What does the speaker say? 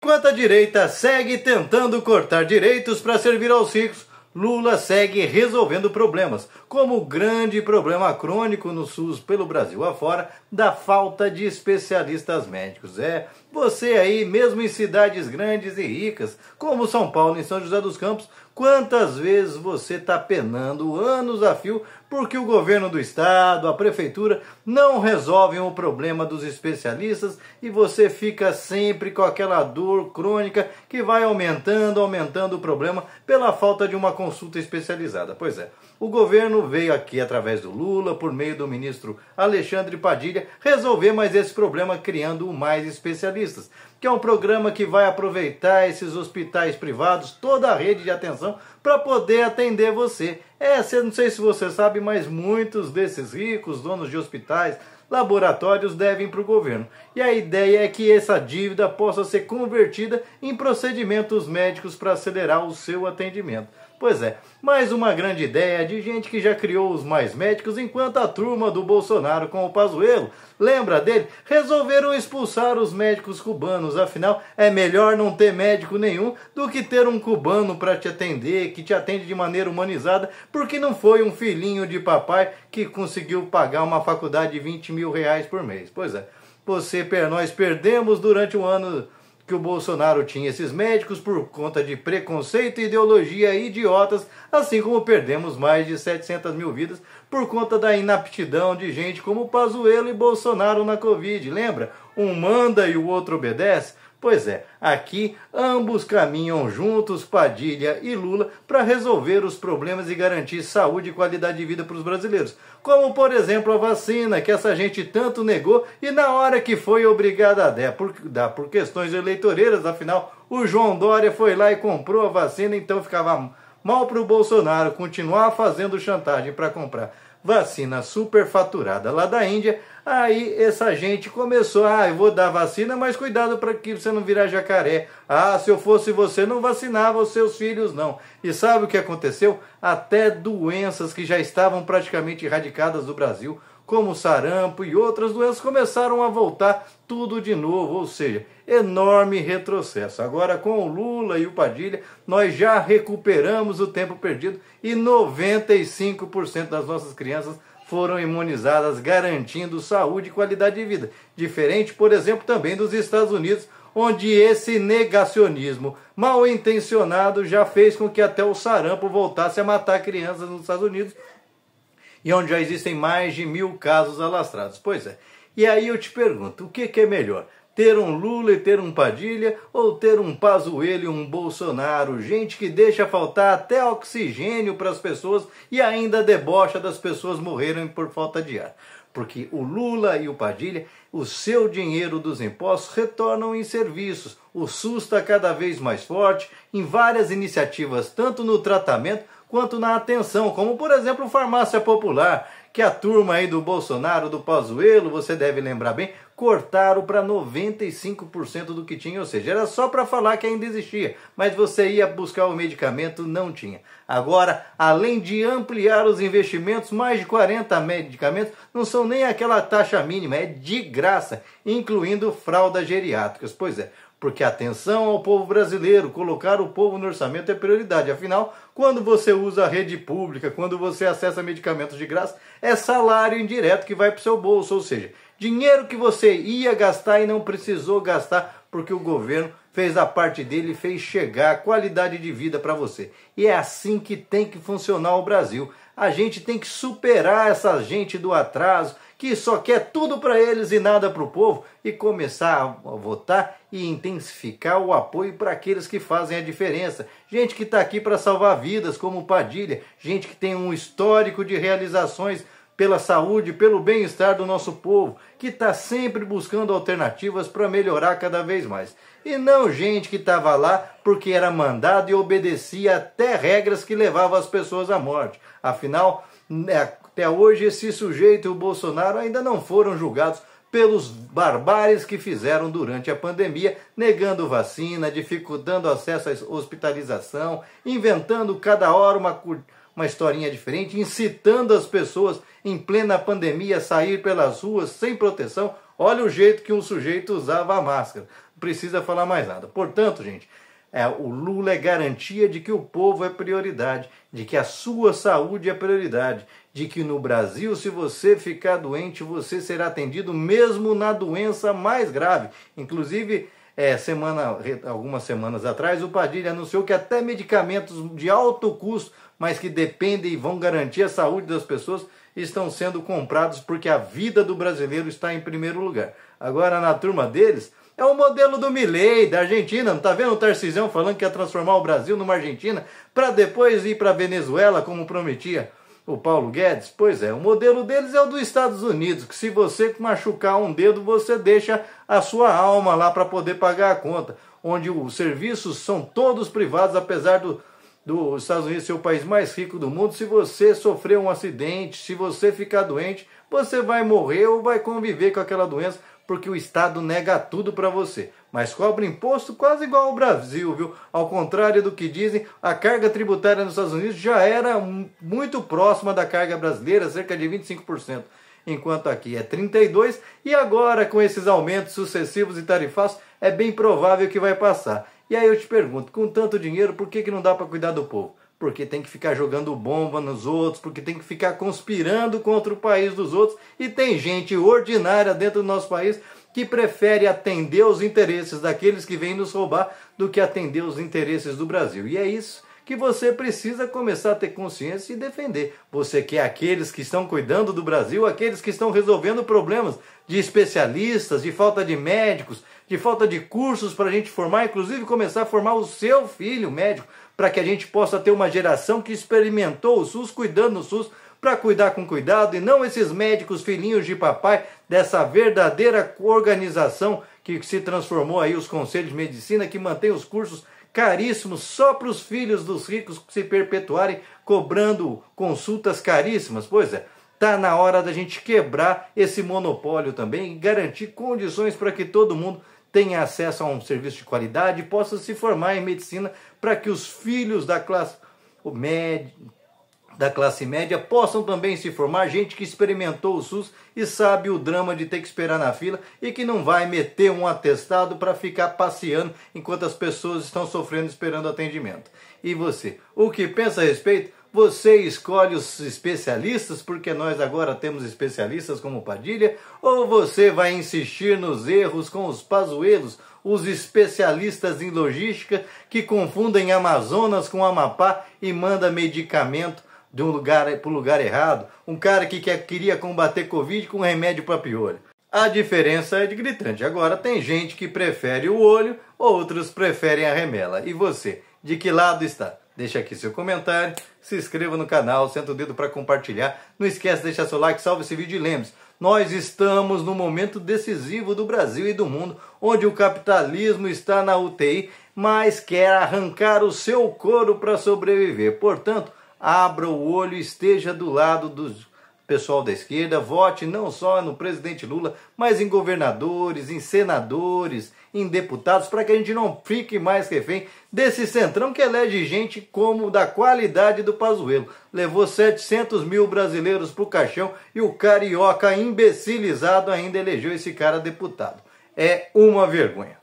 Enquanto a direita segue tentando cortar direitos para servir aos ricos, Lula segue resolvendo problemas, como o grande problema crônico no SUS pelo Brasil afora da falta de especialistas médicos. Você aí, mesmo em cidades grandes e ricas, como São Paulo e São José dos Campos, quantas vezes você está penando anos a fio porque o governo do estado, a prefeitura, não resolvem o problema dos especialistas e você fica sempre com aquela dor crônica que vai aumentando o problema pela falta de uma consulta especializada. Pois é, o governo veio aqui através do Lula, por meio do ministro Alexandre Padilha, resolver mais esse problema criando o Mais Especialistas, que é um programa que vai aproveitar esses hospitais privados, toda a rede de atenção, para poder atender você. Não sei se você sabe, mas muitos desses ricos, donos de hospitais, laboratórios, devem para o governo. E a ideia é que essa dívida possa ser convertida em procedimentos médicos para acelerar o seu atendimento. Pois é, mais uma grande ideia de gente que já criou os Mais Médicos, enquanto a turma do Bolsonaro com o Pazuello, lembra dele? Resolveram expulsar os médicos cubanos. Afinal, é melhor não ter médico nenhum do que ter um cubano para te atender, que te atende de maneira humanizada, porque não foi um filhinho de papai que conseguiu pagar uma faculdade de 20 mil reais por mês. Pois é, nós perdemos durante o ano que o Bolsonaro tinha esses médicos por conta de preconceito e ideologia idiotas, assim como perdemos mais de 700 mil vidas por conta da inaptidão de gente como Pazuello e Bolsonaro na Covid. Lembra? Um manda e o outro obedece? Pois é, aqui ambos caminham juntos, Padilha e Lula, para resolver os problemas e garantir saúde e qualidade de vida para os brasileiros. Como, por exemplo, a vacina, que essa gente tanto negou e na hora que foi obrigada a dar por questões eleitoreiras, afinal, o João Dória foi lá e comprou a vacina, então ficava mal para o Bolsonaro continuar fazendo chantagem para comprar vacina superfaturada lá da Índia. Aí essa gente começou, eu vou dar vacina, mas cuidado para que você não virar jacaré. Se eu fosse você, não vacinava os seus filhos, não. E sabe o que aconteceu? Até doenças que já estavam praticamente erradicadas do Brasil, como sarampo e outras doenças, começaram a voltar tudo de novo, ou seja, enorme retrocesso. Agora, com o Lula e o Padilha, nós já recuperamos o tempo perdido e 95% das nossas crianças foram imunizadas, garantindo saúde e qualidade de vida. Diferente, por exemplo, também dos Estados Unidos, onde esse negacionismo mal intencionado já fez com que até o sarampo voltasse a matar crianças nos Estados Unidos, e onde já existem mais de 1000 casos alastrados. Pois é. E aí eu te pergunto, o que é melhor? Ter um Lula e ter um Padilha, ou ter um Pazuello e um Bolsonaro? Gente que deixa faltar até oxigênio para as pessoas e ainda debocha das pessoas morrerem por falta de ar. Porque o Lula e o Padilha, o seu dinheiro dos impostos retornam em serviços. O SUS está cada vez mais forte em várias iniciativas, tanto no tratamento quanto na atenção, como por exemplo farmácia popular, que a turma aí do Bolsonaro, do Pazuello, você deve lembrar bem, cortaram para 95% do que tinha, ou seja, era só para falar que ainda existia, mas você ia buscar o medicamento, não tinha. Agora, além de ampliar os investimentos, mais de 40 medicamentos não são nem aquela taxa mínima, é de graça, incluindo fraldas geriátricas. Pois é, porque atenção ao povo brasileiro, colocar o povo no orçamento é prioridade. Afinal, quando você usa a rede pública, quando você acessa medicamentos de graça, é salário indireto que vai para o seu bolso, ou seja, dinheiro que você ia gastar e não precisou gastar porque o governo fez a parte dele e fez chegar qualidade de vida para você. E é assim que tem que funcionar o Brasil. A gente tem que superar essa gente do atraso, que só quer tudo para eles e nada para o povo, e começar a votar e intensificar o apoio para aqueles que fazem a diferença. Gente que está aqui para salvar vidas, como o Padilha, gente que tem um histórico de realizações pela saúde, pelo bem-estar do nosso povo, que está sempre buscando alternativas para melhorar cada vez mais. E não gente que estava lá porque era mandado e obedecia até regras que levavam as pessoas à morte. Afinal, até hoje esse sujeito e o Bolsonaro ainda não foram julgados pelos barbares que fizeram durante a pandemia, negando vacina, dificultando acesso à hospitalização, inventando cada hora uma historinha diferente, incitando as pessoas em plena pandemia a sair pelas ruas sem proteção. Olha o jeito que um sujeito usava a máscara. precisa falar mais nada. Portanto, gente, o Lula é garantia de que o povo é prioridade, de que a sua saúde é prioridade, de que no Brasil, se você ficar doente, você será atendido mesmo na doença mais grave. Inclusive, algumas semanas atrás, o Padilha anunciou que até medicamentos de alto custo, mas que dependem e vão garantir a saúde das pessoas, estão sendo comprados porque a vida do brasileiro está em primeiro lugar. Agora, na turma deles, é o modelo do Milei, da Argentina. Não tá vendo o Tarcísio falando que ia transformar o Brasil numa Argentina para depois ir para a Venezuela, como prometia o Paulo Guedes? Pois é, o modelo deles é o dos Estados Unidos, que se você machucar um dedo, você deixa a sua alma lá para poder pagar a conta, onde os serviços são todos privados, apesar dos Estados Unidos ser o país mais rico do mundo. Se você sofrer um acidente, se você ficar doente, você vai morrer ou vai conviver com aquela doença, porque o Estado nega tudo para você, mas cobra imposto quase igual ao Brasil, viu? Ao contrário do que dizem, a carga tributária nos Estados Unidos já era muito próxima da carga brasileira, cerca de 25%, enquanto aqui é 32%, e agora com esses aumentos sucessivos e tarifaços, é bem provável que vai passar. E aí eu te pergunto, com tanto dinheiro, por que não dá para cuidar do povo? Porque tem que ficar jogando bomba nos outros, porque tem que ficar conspirando contra o país dos outros, e tem gente ordinária dentro do nosso país que prefere atender os interesses daqueles que vêm nos roubar do que atender os interesses do Brasil. E é isso que você precisa começar a ter consciência e defender. Você quer aqueles que estão cuidando do Brasil, aqueles que estão resolvendo problemas de especialistas, de falta de médicos, de falta de cursos para a gente formar, inclusive começar a formar o seu filho médico, para que a gente possa ter uma geração que experimentou o SUS, cuidando do SUS, para cuidar com cuidado, e não esses médicos filhinhos de papai, dessa verdadeira organização que se transformou aí os conselhos de medicina, que mantém os cursos caríssimos só para os filhos dos ricos se perpetuarem, cobrando consultas caríssimas. Pois é, está na hora da gente quebrar esse monopólio também e garantir condições para que todo mundo tenha acesso a um serviço de qualidade e possa se formar em medicina, para que os filhos da classe média possam também se formar, gente que experimentou o SUS e sabe o drama de ter que esperar na fila e que não vai meter um atestado para ficar passeando enquanto as pessoas estão sofrendo esperando atendimento. E você, o que pensa a respeito? Você escolhe os especialistas, porque nós agora temos especialistas como Padilha, ou você vai insistir nos erros com os pazuelos, os especialistas em logística que confundem Amazonas com Amapá e manda medicamento de um lugar para o lugar errado, um cara que queria combater Covid com remédio para piolho? A diferença é de gritante. Agora tem gente que prefere o olho, outros preferem a remela. E você, de que lado está? Deixa aqui seu comentário, se inscreva no canal, senta o dedo para compartilhar. Não esquece de deixar seu like, salve esse vídeo e lembre-se, nós estamos no momento decisivo do Brasil e do mundo, onde o capitalismo está na UTI, mas quer arrancar o seu couro para sobreviver. Portanto, abra o olho e esteja do lado do pessoal da esquerda, vote não só no presidente Lula, mas em governadores, em senadores, em deputados, para que a gente não fique mais refém desse centrão que elege gente como da qualidade do Pazuello. Levou 700 mil brasileiros para o caixão e o carioca imbecilizado ainda elegeu esse cara deputado. É uma vergonha.